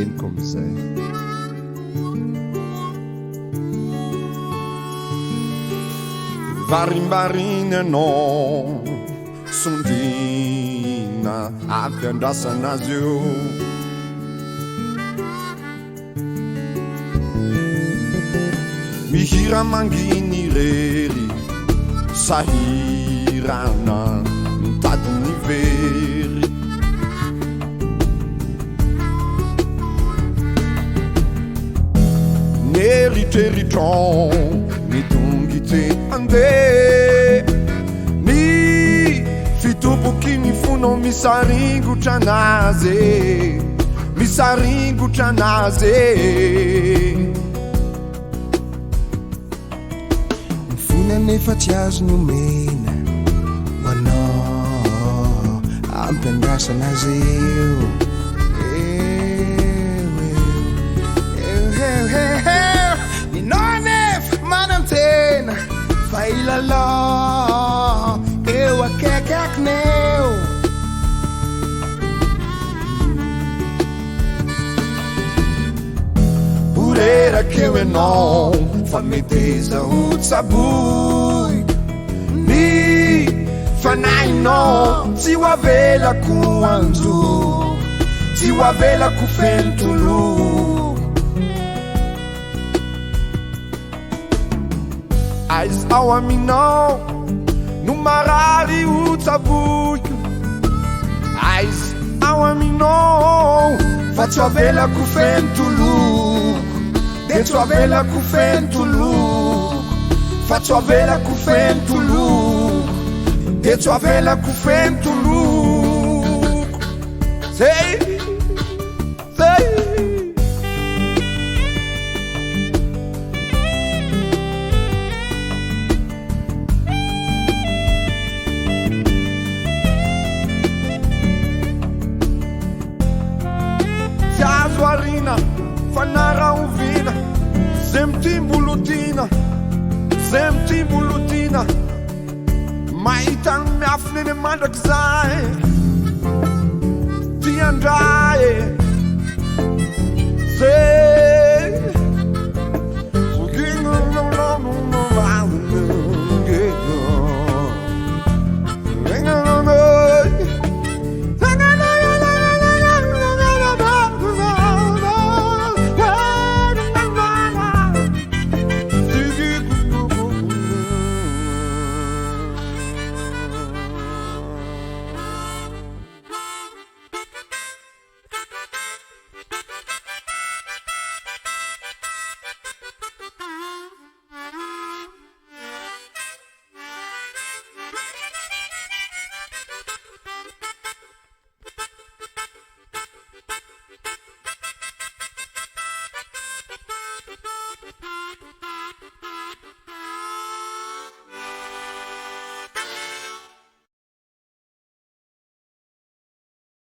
henoko amizay. Varimbariana anao sondrina avy andrasana azy eo. Mihira manginy rery sahirana mitadiny very. Neritreritron nitongite ande ny fitoboky ny fono misaringotra anazy, misaringotra anazy. Nefa tsy azo nomena hoanao ampiandrasana azy eo. Ninao nefa manantena fa ilalao eo akaikineo. Orerankeo ianao fa meteza ho tsaboy ny fanahinao tsy ho avelako anjo, tsy ho avelako fentolo. Aizy ao aminao no marary ho tsaboiko, aizy ao aminao fa tsy ho avelako fentolo, de tsy ho avelako fentolo, fa tsy ho avelako fentolo, de tsy ho avelako fentolo. Sei, sei. Azo arina fanara ovina zay mitimbolotina, zay mitimbolotina mahita ny miafina eny mandrakizay ty andray zay